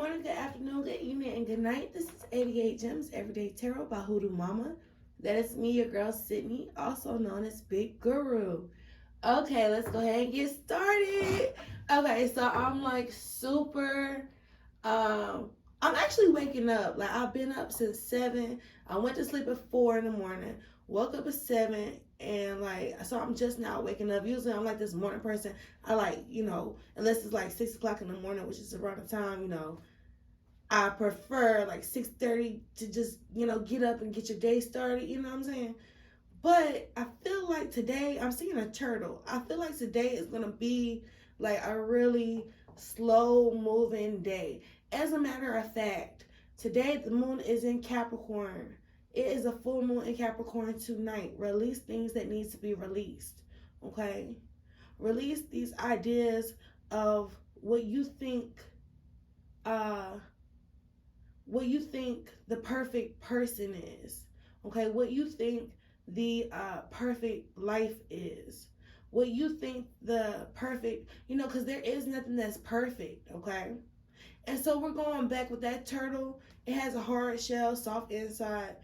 morning, good afternoon, good evening, and good night. This is 88 Gems Everyday Tarot by Hoodoo Mama. That is me, your girl Sydney, also known as Big Guru. Okay, let's go ahead and get started. Okay, so I'm like super. I'm actually waking up. Like I've been up since 7. I went to sleep at 4 in the morning. Woke up at 7, and like so I'm just now waking up. Usually I'm like this morning person. I like unless it's like 6 o'clock in the morning, which is around the time I prefer like 6:30 to just get up and get your day started. You know what I'm saying? But I feel like today I'm seeing a turtle. I feel like today is gonna be like a really slow moving day. As a matter of fact, today the moon is in Capricorn. It is a full moon in Capricorn tonight. Release things that needs to be released. Okay? Release these ideas of uh what you think the perfect person is. Okay? What you think the perfect life is. What you think the perfect, because there is nothing that's perfect. Okay? And so we're going back with that turtle. It has a hard shell, soft inside,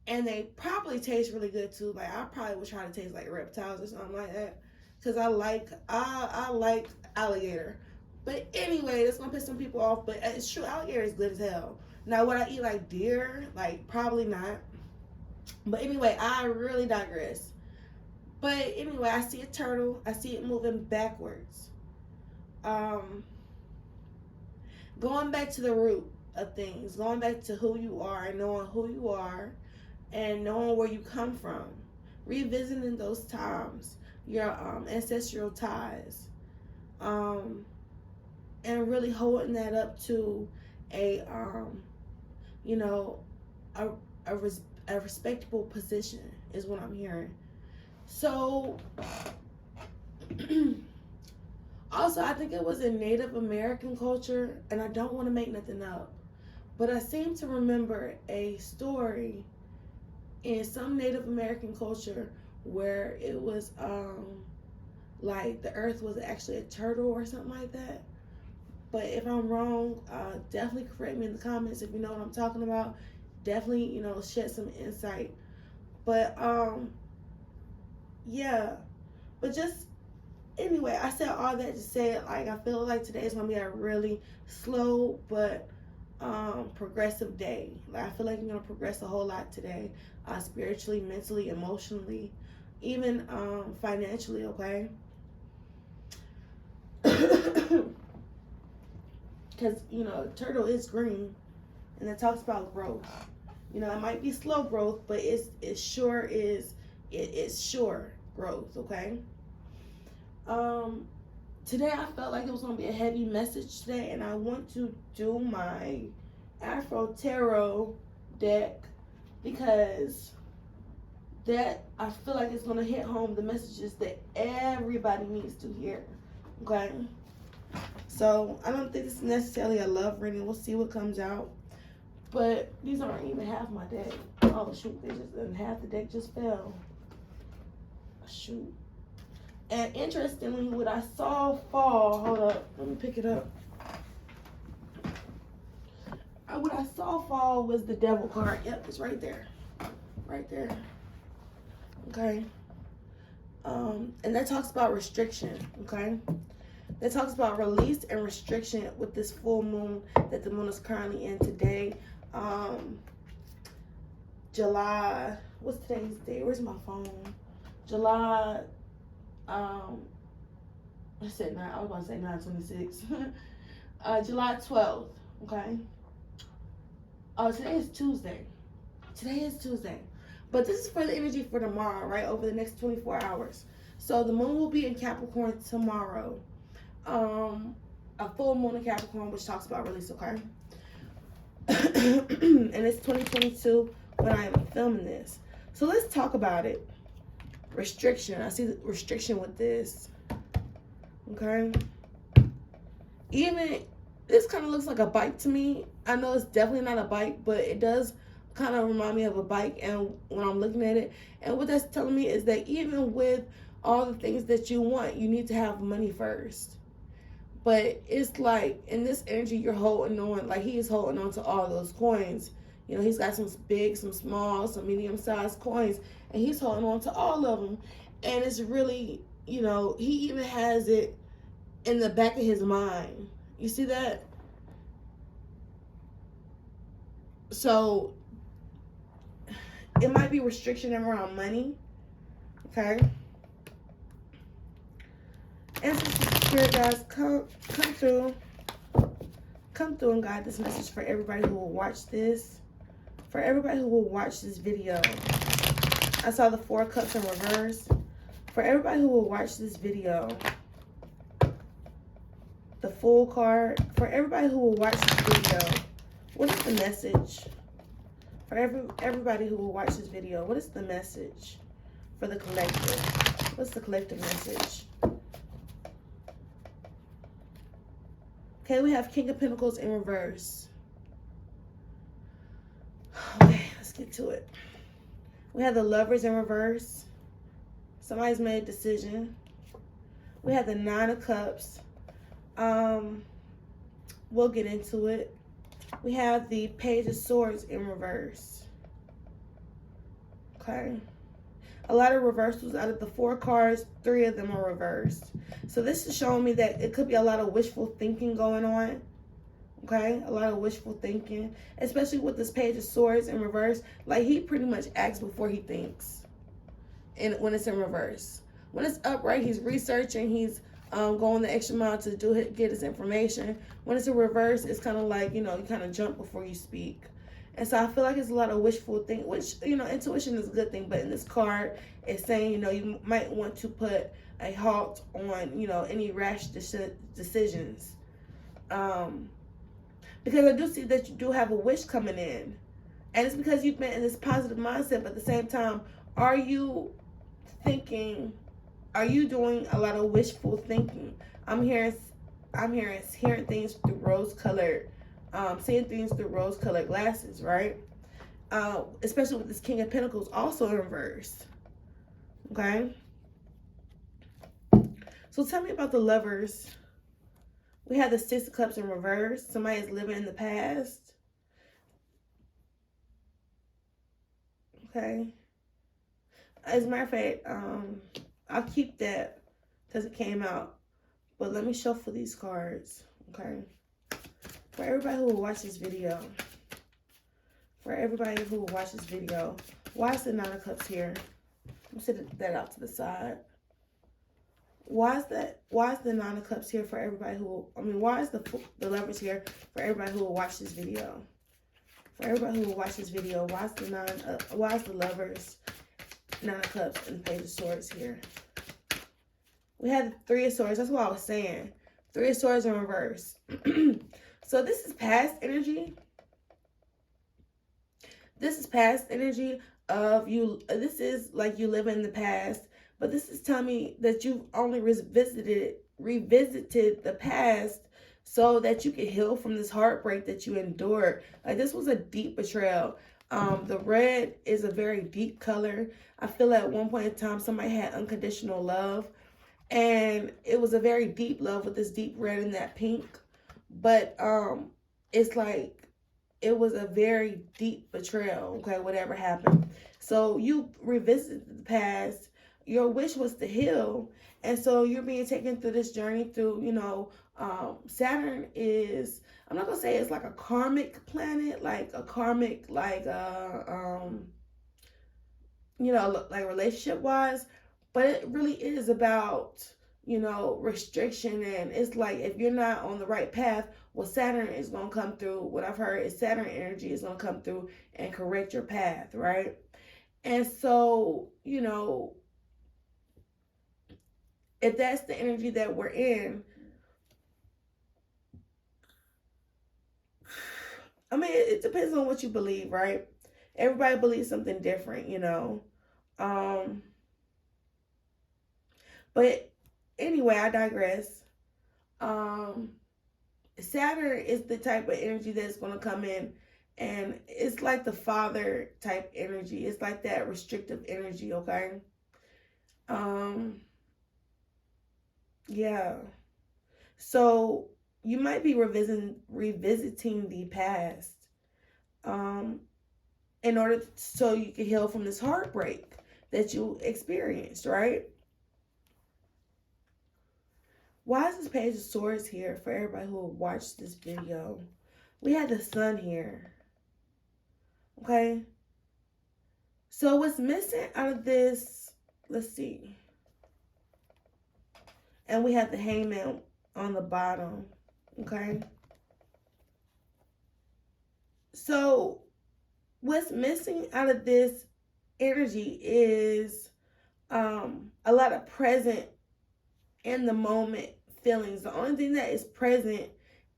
and they probably taste really good too. Like I probably would try to taste like reptiles or something like that, because I like alligator. But anyway, that's gonna piss some people off. But it's true, alligator is good as hell. Now, would I eat like deer? Like probably not. But anyway, I really digress. But anyway, I see a turtle. I see it moving backwards. Um, Going back to the root of things, going back to who you are and knowing who you are and knowing where you come from, revisiting those times, your ancestral ties, um, and really holding that up to a you know a, a respectable position is what I'm hearing. So also, I think it was in Native American culture, and I don't want to make nothing up, but I seem to remember a story in some Native American culture where it was like the earth was actually a turtle or something like that. But if I'm wrong, definitely correct me in the comments if you know what I'm talking about. Definitely, shed some insight. But yeah. But just anyway, I said all that to say, like, I feel like today is gonna be a really slow but progressive day. Like I feel like you're gonna progress a whole lot today, spiritually, mentally, emotionally, even financially. Okay. Because turtle is green, and it talks about growth. It might be slow growth, but it sure is it's sure growth. Okay. Um, Today I felt like it was gonna be a heavy message today, and I want to do my Afro Tarot deck because that I feel like it's gonna hit home the messages that everybody needs to hear. Okay. So I don't think this is necessarily a love reading. We'll see what comes out. But these aren't even half my deck. Oh shoot, half the deck just fell. Shoot. And interestingly, what I saw fall, hold up, let me pick it up. What I saw fall was the devil card. Yep, it's right there. Right there. Okay. And that talks about restriction, okay? That talks about release and restriction with this full moon that the moon is currently in today. July, what's today's date? Where's my phone? July, I said 9, I was about to say 9/26. July 12th, okay? Oh, today is Tuesday. Today is Tuesday. But this is for the energy for tomorrow, right? Over the next 24 hours. So the moon will be in Capricorn tomorrow. A full moon in Capricorn, which talks about release, okay? And it's 2022 when I am filming this. So let's talk about it. Restriction. I see the restriction with this. Okay. Even this kind of looks like a bike to me. I know it's definitely not a bike, but it does kind of remind me of a bike. And when I'm looking at it, and what that's telling me is that even with all the things that you want, you need to have money first. But it's like in this energy, you're holding on, like he is holding on to all those coins. You know, he's got some big, some small, some medium sized coins, and he's holding on to all of them. And it's really, you know, he even has it in the back of his mind. You see that? So it might be restriction around money. Okay. And since spirit guys come through and guide this message for everybody who will watch this. For everybody who will watch this video. I saw the 4 cups in reverse. For everybody who will watch this video. The Fool card. For everybody who will watch this video. What is the message? For everybody who will watch this video. What is the message for the collective? What's the collective message? Okay, we have King of Pentacles in reverse. Okay, let's get to it. We have the Lovers in reverse. Somebody's made a decision. We have the 9 of Cups. We'll get into it. We have the Page of Swords in reverse. Okay. A lot of reversals. Out of the 4 cards, 3 of them are reversed. So this is showing me that it could be a lot of wishful thinking going on. Okay, a lot of wishful thinking, especially with this Page of Swords in reverse. Like he pretty much acts before he thinks. And when it's in reverse, when it's upright, he's researching. He's going the extra mile to get his information. When it's in reverse, it's kind of like, you know, you kind of jump before you speak. And so I feel like it's a lot of wishful thinking, which, you know, intuition is a good thing. But in this card, it's saying, you know, you might want to put a halt on, you know, any rash decisions. Because I do see that you do have a wish coming in. And it's because you've been in this positive mindset. But at the same time, are you doing a lot of wishful thinking? I'm hearing things through rose-colored, seeing things through rose-colored glasses, right? Especially with this King of Pentacles also in reverse. Okay? So tell me about the Lovers. We have the 6 of Cups in reverse. Somebody is living in the past. Okay. As a matter of fact, I'll keep that because it came out. But let me shuffle these cards. Okay. For everybody who will watch this video. For everybody who will watch this video. Why is the 9 of Cups here? I'm setting that out to the side. Why is the 9 of Cups here for everybody why is the Lovers here for everybody who will watch this video? For everybody who will watch this video, why is the Lovers, 9 of Cups, and the Page of Swords here? We had the 3 of Swords. That's what I was saying. 3 of Swords in reverse. So this is past energy. This is past energy of you. This is like you live in the past. But this is telling me that you've only revisited the past so that you can heal from this heartbreak that you endured. Like this was a deep betrayal. The red is a very deep color. I feel at one point in time somebody had unconditional love. And it was a very deep love with this deep red and that pink. But it's like it was a very deep betrayal, okay, whatever happened. So you revisited the past. Your wish was to heal. And so you're being taken through this journey through, you know, Saturn is, I'm not going to say it's like a karmic planet, like a karmic, like, you know, like relationship wise. But it really is about, you know, restriction. And it's like if you're not on the right path, well, Saturn is going to come through. What I've heard is Saturn energy is going to come through and correct your path, right? And so, you know, if that's the energy that we're in, I mean, it depends on what you believe, right? Everybody believes something different, you know. But anyway, I digress. Saturn is the type of energy that's going to come in, and it's like the father type energy. It's like that restrictive energy, okay? Yeah. So you might be revisiting the past, um, in order so you can heal from this heartbreak that you experienced, right? Why is this page of swords here for everybody who will watch this video? We had the sun here. Okay. So what's missing out of this, let's see. And we have the hangman on the bottom. Okay. So what's missing out of this energy is a lot of present in the moment feelings. The only thing that is present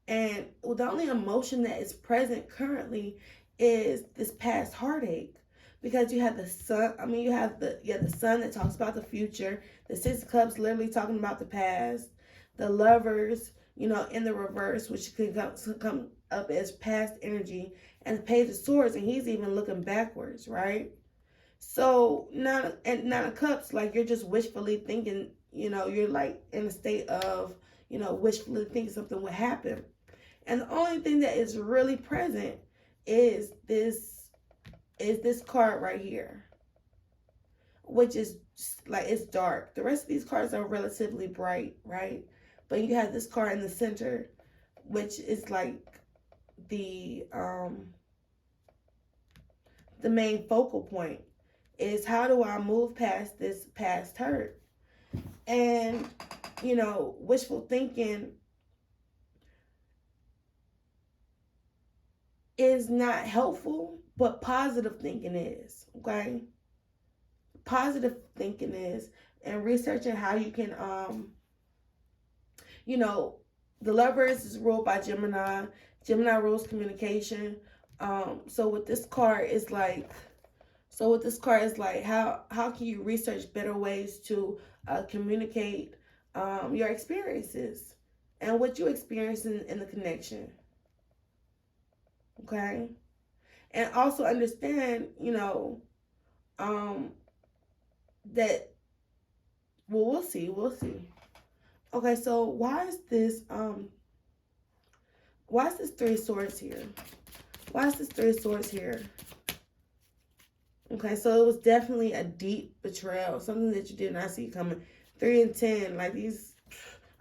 and the only emotion that is present currently is this past heartache. Because you have the sun, you have the sun that talks about the future, the Six of Cups literally talking about the past, the Lovers, in the reverse, which could come up as past energy, and the Page of Swords, and he's even looking backwards, right? So Nine of Cups, like you're just wishfully thinking, you're like in a state of, wishfully thinking something would happen. And the only thing that is really present is this card right here, which is like, it's dark. The rest of these cards are relatively bright, right? But you have this card in the center, which is like the main focal point, is how do I move past this past hurt? And wishful thinking is not helpful, but positive thinking is, okay? Positive thinking is, and researching how you can, the Lovers is ruled by Gemini. Gemini rules communication. So with this card is like, how can you research better ways to communicate your experiences and what you experience in the connection, okay? And also understand, that, well, we'll see. Okay, so why is this Three of Swords here? Why is this Three of Swords here? Okay, so it was definitely a deep betrayal, something that you did not see coming. 3 and 10, like these,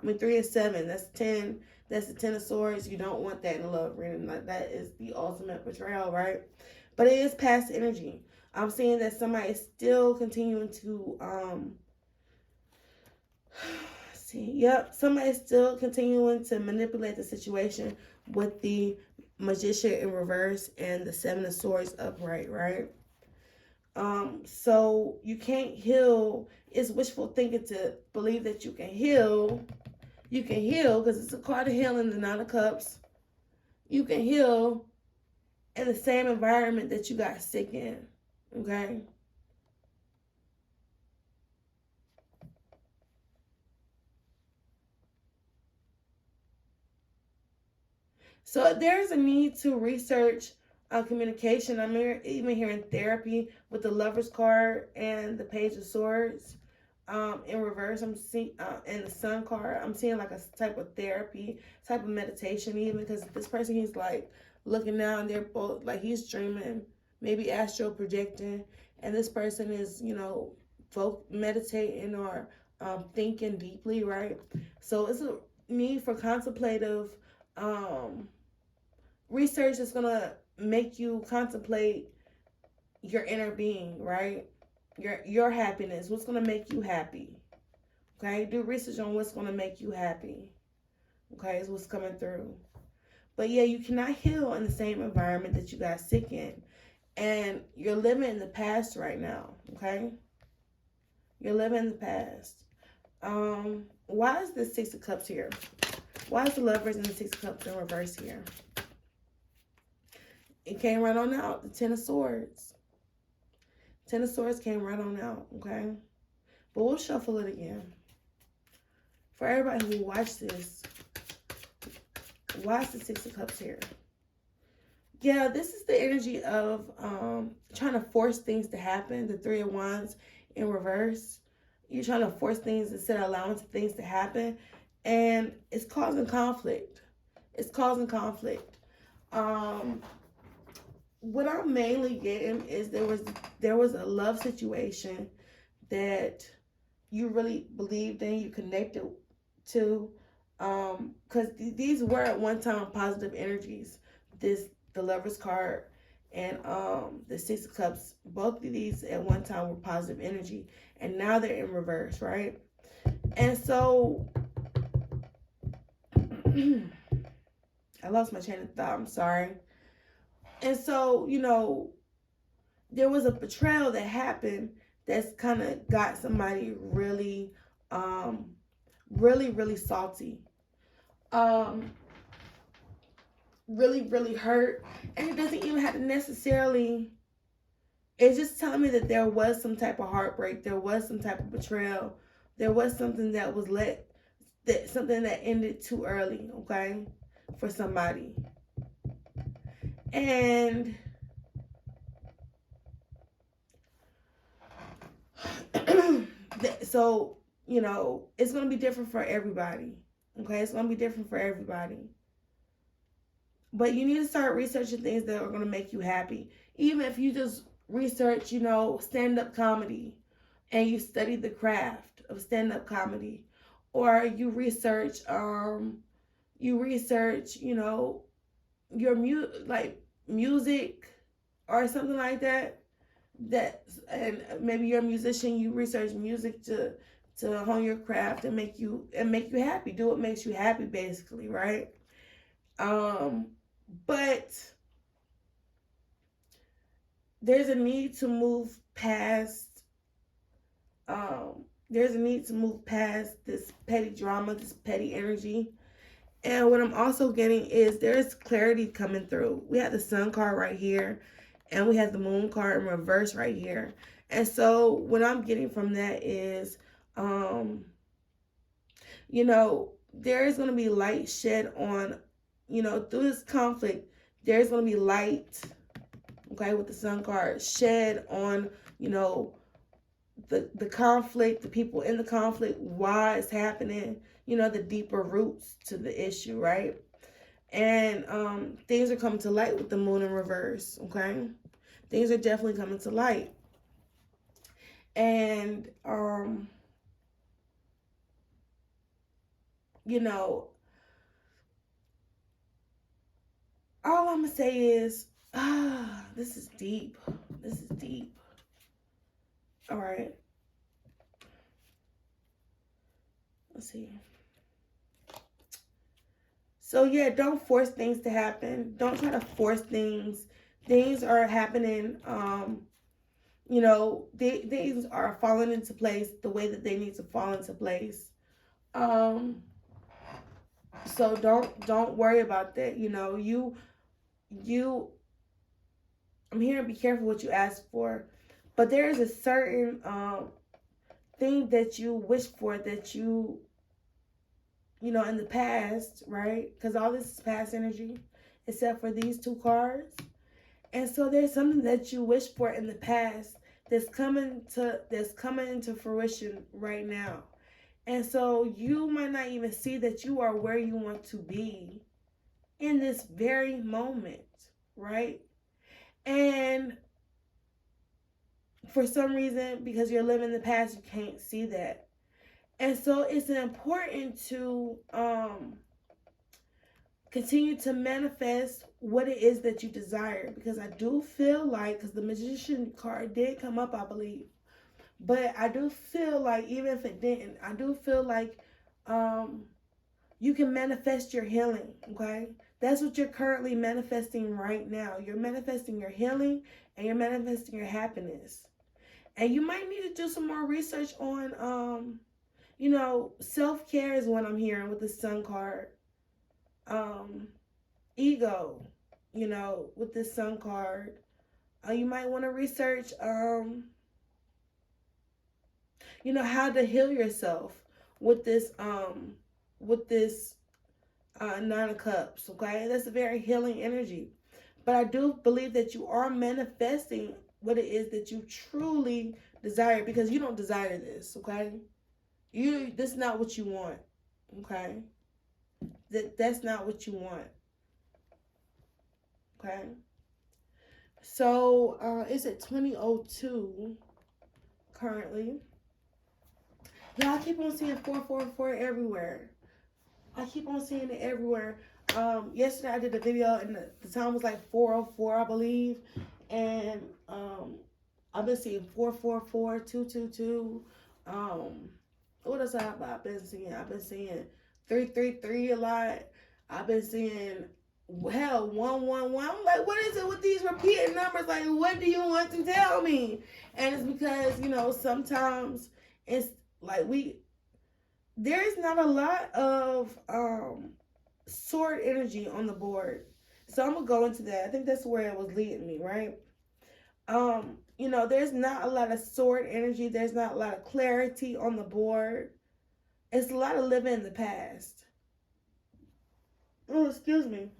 3 and 7, that's 10. That's the 10 of Swords. You don't want that in a love reading. Like, that is the ultimate betrayal, right? But it is past energy. I'm seeing that somebody is still continuing to, somebody is still continuing to manipulate the situation with the Magician in reverse and the 7 of Swords upright, right? So you can't heal. It's wishful thinking to believe that you can heal. You can heal because it's a card of healing, the Nine of Cups. You can heal in the same environment that you got sick in, okay? So there's a need to research communication. I'm even hearing therapy with the Lover's card and the Page of Swords. In reverse, I'm seeing, and the Sun card, I'm seeing like a type of therapy, type of meditation even, because this person, he's like looking down, they're both, like he's dreaming, maybe astral projecting, and this person is, meditating or thinking deeply, right? So it's a need for contemplative research that's gonna make you contemplate your inner being, right? Your happiness, what's going to make you happy, okay? Do research on what's going to make you happy, okay, is what's coming through. But yeah, you cannot heal in the same environment that you got sick in, and you're living in the past right now, okay? You're living in the past. Why is the Six of Cups here? Why is the Lovers and the Six of Cups in reverse here? It came right on out, the Ten of Swords. Ten of Swords came right on out, okay? But we'll shuffle it again. For everybody who watched this, why is the Six of Cups here? Yeah, this is the energy of trying to force things to happen. The Three of Wands in reverse. You're trying to force things instead of allowing things to happen. and it's causing conflict. It's causing conflict. What I'm mainly getting is there was a love situation that you really believed in, you connected to, because these were at one time positive energies. The Lover's card and the Six of Cups, both of these at one time were positive energy, and now they're in reverse, right? And so I lost my train of thought. I'm sorry. And so, there was a betrayal that happened that's kind of got somebody really, really salty, really, really hurt. And it doesn't even have to necessarily, it's just telling me that there was some type of heartbreak, there was some type of betrayal, there was something that was something that ended too early, okay, for somebody. And so, it's going to be different for everybody. Okay, it's going to be different for everybody. But you need to start researching things that are going to make you happy. Even if you just research, stand-up comedy, and you study the craft of stand-up comedy, or you research, your music or something like that. And maybe you're a musician, you research music to hone your craft and make you happy. Do what makes you happy, basically, right? But there's a need to move past this petty drama, this petty energy. And what I'm also getting is there's clarity coming through. We have the Sun card right here, and we have the Moon card in reverse right here. And so what I'm getting from that is, there is going to be light shed on, through this conflict, there's going to be light, okay, with the Sun card, shed on, the conflict, the people in the conflict, why it's happening, the deeper roots to the issue, right? And things are coming to light with the Moon in reverse, okay? Things are definitely coming to light. And, all I'm going to say is, this is deep. This is deep. All right. Let's see. So, yeah, don't force things to happen. Don't try to force things. Things are happening, things are falling into place the way that they need to fall into place. So don't worry about that. I'm here to be careful what you ask for, but there is a certain thing that you wish for that in the past, right? Because all this is past energy, except for these two cards. And so there's something that you wish for in the past that's coming into fruition right now. And so you might not even see that you are where you want to be in this very moment, right? And for some reason, because you're living in the past, you can't see that. And so it's important to continue to manifest what it is that you desire. Because I do feel like, because the Magician card did come up, I believe. But I do feel like, even if it didn't, I do feel like you can manifest your healing, okay? That's what you're currently manifesting right now. You're manifesting your healing and you're manifesting your happiness. And you might need to do some more research on, self-care is what I'm hearing with the Sun card. Ego, with this Sun card. You might want to research, how to heal yourself with this Nine of Cups, okay? That's a very healing energy. But I do believe that you are manifesting what it is that you truly desire, because you don't desire this, okay? This is not what you want. Okay? That's not what you want. Okay? So, it's at 2002 currently. Yeah, I keep on seeing 444 everywhere. I keep on seeing it everywhere. Yesterday I did a video and the time was like 404, I believe. And I've been seeing 444, 222. What else have I been seeing? I've been seeing 333 a lot. I've been seeing hell 111. I'm like, what is it with these repeating numbers? Like, what do you want to tell me? And it's because, sometimes it's like there is not a lot of sword energy on the board. So I'm gonna go into that. I think that's where it was leading me, right? There's not a lot of sword energy. There's not a lot of clarity on the board. It's a lot of living in the past. Oh, excuse me.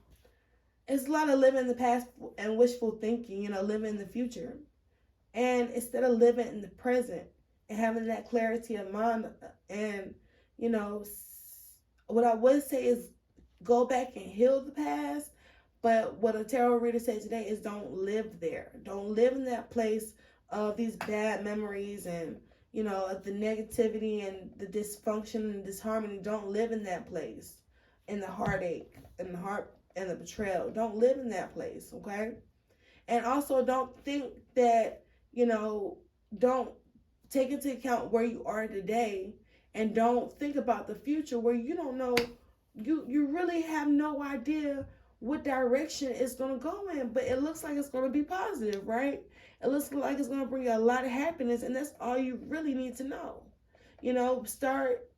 It's a lot of living in the past and wishful thinking, living in the future. And instead of living in the present and having that clarity of mind and, you know, what I would say is go back and heal the past. But what a tarot reader said today is don't live there. Don't live in that place of these bad memories and, the negativity and the dysfunction and disharmony. Don't live in that place. In the heartache and the heart and the betrayal. Don't live in that place, okay? And also don't think that, don't take into account where you are today and don't think about the future where you don't know, you really have no idea what direction it's going to go in, but it looks like it's going to be positive, right? It looks like it's going to bring you a lot of happiness, and that's all you really need to know. Start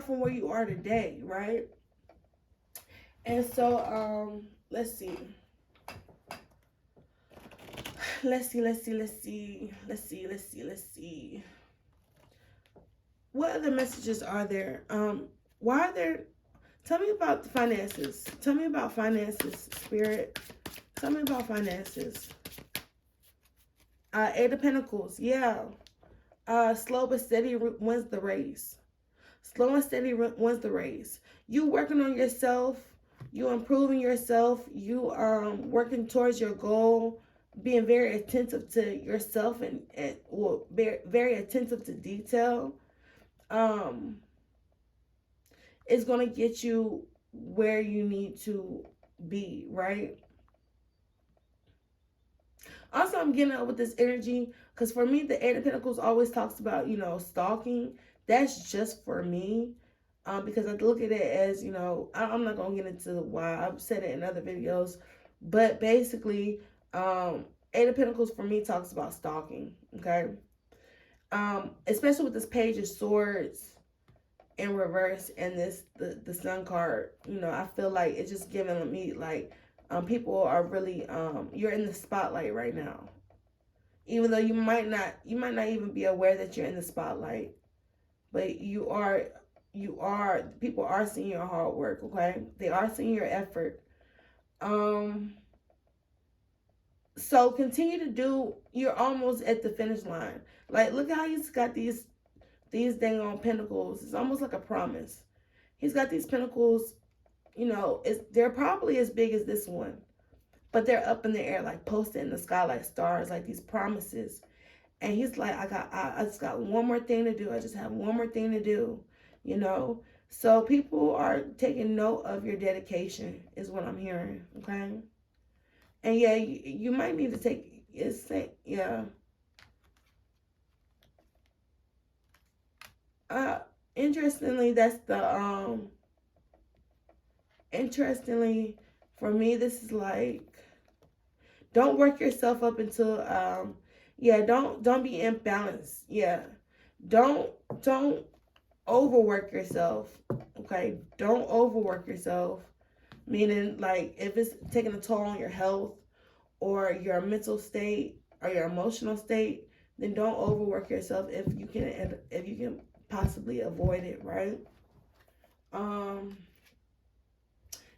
from where you are today, right? And so let's see. What other messages are there? Why are there? Tell me about the finances. Tell me about finances, Spirit. Tell me about finances. Eight of Pentacles. Yeah. Slow but steady wins the race. Slow and steady wins the race. You working on yourself. You improving yourself. You working towards your goal. Being very attentive to yourself and very, very attentive to detail. It's going to get you where you need to be, right? Also, I'm getting up with this energy because for me, the Eight of Pentacles always talks about, stalking. That's just for me because I look at it as, I'm not going to get into why. I've said it in other videos. But basically, Eight of Pentacles for me talks about stalking, okay? Especially with this Page of Swords in reverse and the Sun card, I feel like it's just giving me like people are really you're in the spotlight right now, even though you might not even be aware that you're in the spotlight, but people are seeing your hard work, okay? They are seeing your effort. So continue to do. You're almost at the finish line. Like, look how he's got these dang on pentacles. It's almost like a promise. He's got these pentacles, they're probably as big as this one, but they're up in the air, like posted in the sky like stars, like these promises. And he's like, I just got one more thing to do. I just have one more thing to do, So people are taking note of your dedication, is what I'm hearing, okay? And yeah, you might need to take yeah. Interestingly, that's the interestingly for me, this is like, don't work yourself up until don't be imbalanced. Yeah. Don't overwork yourself. Okay? Don't overwork yourself. Meaning, like, if it's taking a toll on your health or your mental state or your emotional state, then don't overwork yourself if you can possibly avoid it, right?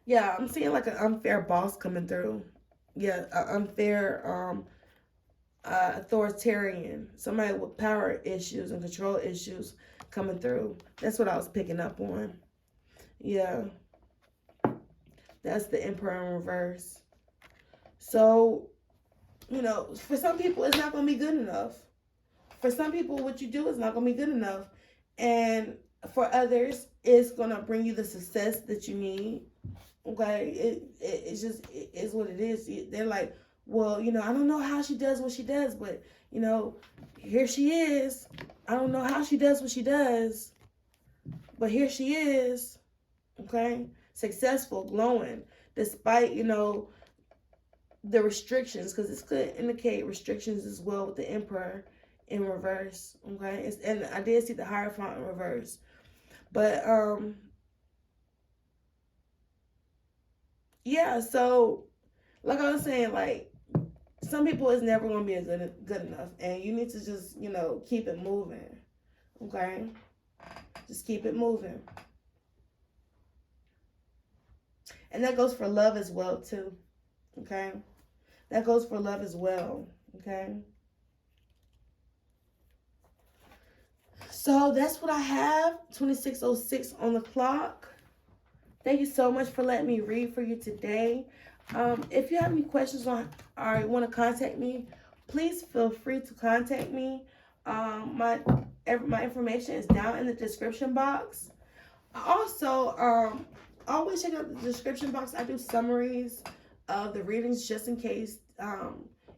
Yeah, I'm seeing like an unfair boss coming through. Yeah, an unfair authoritarian, somebody with power issues and control issues coming through. That's what I was picking up on. Yeah, that's the Emperor in reverse. So, for some people, it's not going to be good enough. For some people, what you do is not going to be good enough. And for others, it's going to bring you the success that you need. Okay? It's just, it is what it is. They're like, well, I don't know how she does what she does, but, here she is. I don't know how she does what she does, but here she is. Okay? Successful, glowing, despite, the restrictions, because this could indicate restrictions as well with the Emperor in reverse. Okay, and I did see the Hierophant in reverse, but yeah. So like I was saying, like some people it's never gonna be a good enough, and you need to just keep it moving. Okay, just keep it moving, and that goes for love as well too. Okay, that goes for love as well. Okay. So that's what I have. 26:06 on the clock. Thank you so much for letting me read for you today. If you have any questions or want to contact me, please feel free to contact me. My information is down in the description box. Also, always check out the description box. I do summaries of the readings just in case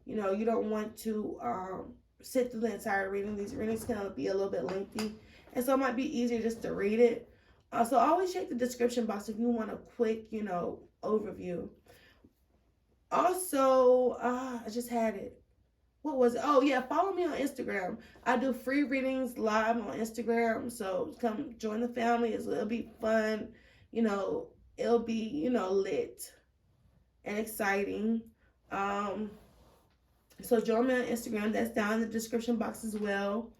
you don't want to sit through the entire reading. These readings can be a little bit lengthy, and so it might be easier just to read it. So always check the description box if you want a quick, overview. Also, I just had it. What was it? Oh yeah, follow me on Instagram. I do free readings live on Instagram, so come join the family. It'll be fun. It'll be lit and exciting. So join me on Instagram. That's down in the description box as well.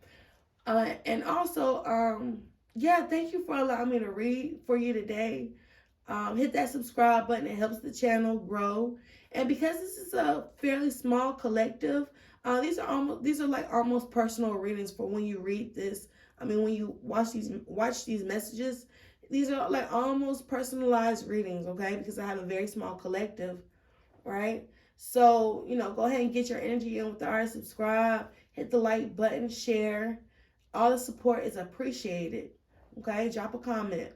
And also, yeah, thank you for allowing me to read for you today. Hit that subscribe button. It helps the channel grow. And because this is a fairly small collective, these are like almost personal readings for when you read this. I mean, when you watch these messages, these are like almost personalized readings, okay? Because I have a very small collective, right? So, go ahead and get your energy in with ours. Subscribe, hit the like button, share. All the support is appreciated. Okay, drop a comment.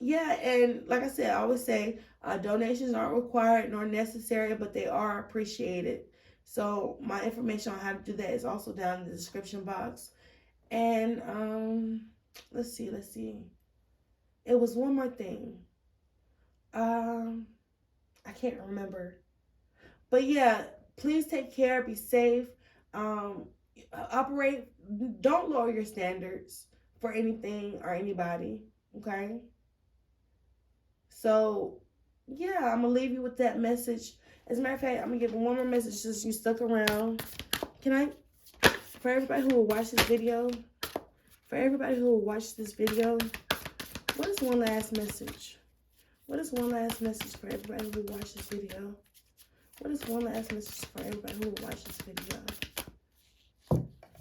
Yeah, and like I said, I always say donations aren't required nor necessary, but they are appreciated. So my information on how to do that is also down in the description box. And let's see. It was one more thing. I can't remember. But yeah, please take care, be safe. Operate, don't lower your standards for anything or anybody, okay? So, yeah, I'm going to leave you with that message. As a matter of fact, I'm going to give one more message since you stuck around. For everybody who will watch this video, what is one last message? What is one last message for everybody who will watch this video? What is one last message for everybody who will watch this video?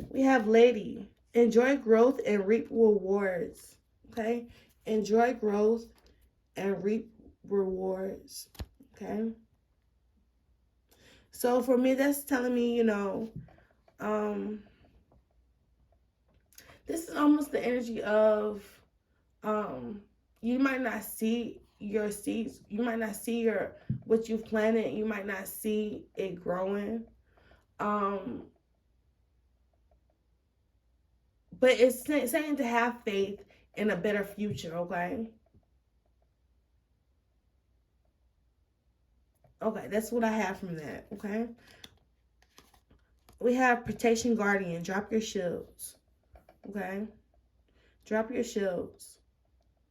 We have Lady. Enjoy growth and reap rewards. Okay? Enjoy growth and reap rewards. Okay? So for me, that's telling me, this is almost the energy of you might not see your seeds. You might not see what you've planted. You might not see it growing. But it's saying to have faith in a better future, okay? Okay, that's what I have from that, okay? We have Protection Guardian. Drop your shields, okay? Drop your shields,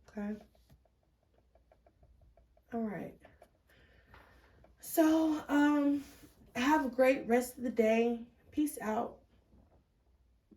okay? All right. So, have a great rest of the day. Peace out.